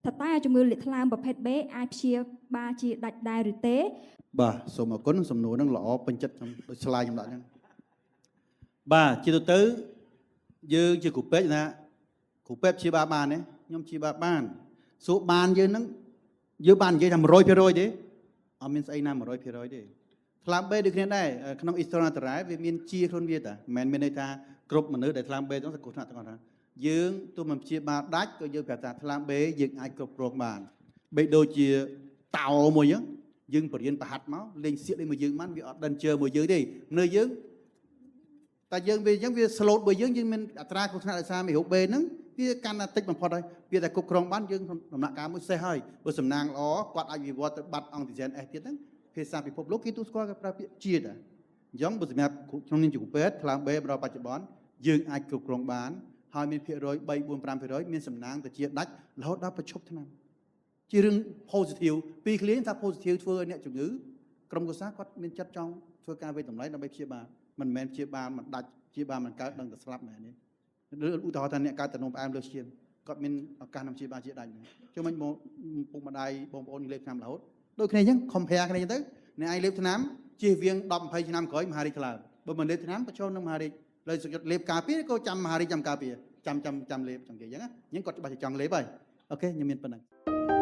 ថាតើជំងឺលេបថ្លើមប្រភេទ B អាចព្យាបាលជាដាច់ដែរឬទេបាទសូមអរគុណសំណួរហ្នឹងល្អពេញចិត្តខ្ញុំដូចឆ្លើយខ្ញុំដាក់អញ្ចឹងបាទជាទូទៅយើងជាគ្រូពេទ្យណាគ្រូពេទ្យព្យាបាលបានទេខ្ញុំព្យាបាលបានសួរបានយើងហ្នឹងយើងបាននិយាយថា 100% ទេអត់មានស្អីណា 100% ទេថ្លើម B ដូចគ្នាដែរក្នុងអ៊ីស្ត្រូណាតារ៉ែវាមានជាខ្លួនវាតាមិនមែនមានន័យថាគ្រប់មនុស្សដែលថ្លើម B ហ្នឹងសង្គ្រោះថ្នាក់ទាំងអស់ណាយើងទោះមិនព្យាបាលដាច់ក៏យើងប្រាប់ថាថ្លើម B យើងអាចគ្រប់គ្រងបានបីដូចជាតោមួយអញ្ចឹងយើងបរៀនប្រហាត់មកលេងសៀកលេងមួយយើងបានវាអត់ដិនជើមួយយើងទេនៅយើងតែយើងវាអញ្ចឹងវា slot របស់យើងមានអត្រាគ្រោះថ្នាក់ដោយសារមេរោគ B ហ្នឹងវាកាន់តែតិចបំផុតហើយវាតែគ្រប់គ្រងបានយើងដំណាក់កាលមួយសេះហើយបើសំណាងល្អគាត់អាចវិវត្តទៅបាត់អង់ទីហ្សែន S ទៀតហ្នឹងភាសាពិភពលោកគេទូស្គាល់គេប្រើពាក្យជាតិអញ្ចឹងបើសម្រាប់ក្នុងនាមជាគ្រូពេទ្យថ្លើម B ដល់បច្ចុប្បន្នយើងអាចគ្រប់គ្រងបានហើយមានភាគរយ 3-4-5% មានសំណាងទៅជាដាច់រហូតដល់ប្រឈប់ថ្នាំជារឿង positive ពីឃ្លាថា positive ធ្វើឲ្យអ្នកជំងឺក្រុមកុសាគាត់មានចិត្តចង់ធ្វើការវេតម្លៃដើម្បីព្យាបាលមិនមែនព្យាបាលមិនដាច់ព្យាបាលមិនកើតដឹងតែស្លាប់មែនទេឬឧទាហរណ៍ថាអ្នកកើតតែនំផ្អែមលើសឈាមគាត់មានឱកាសនឹងព្យាបាលជាដាច់ជុំវិញពុកម្ដាយបងប្អូនលេបថ្នាំរហូតដូចគ្នាអញ្ចឹង compare គ្នាទៅអ្នកឯងលេបថ្នាំជៀសវាង 10-20 ឆ្នាំក្រោយមហារីកថ្លើមបើមិនលេបថ្នាំបញ្ចូលនឹងមហារីកលើសុខចិត្តលេបការពារក៏ចាំមហារីកចាំការពារចាំលេបចង់និយាយអញ្ចឹងគាត់ច្បាស់ជាចង់លេបហើយអូខេខ្ញុំមានប៉ុណ្ណឹង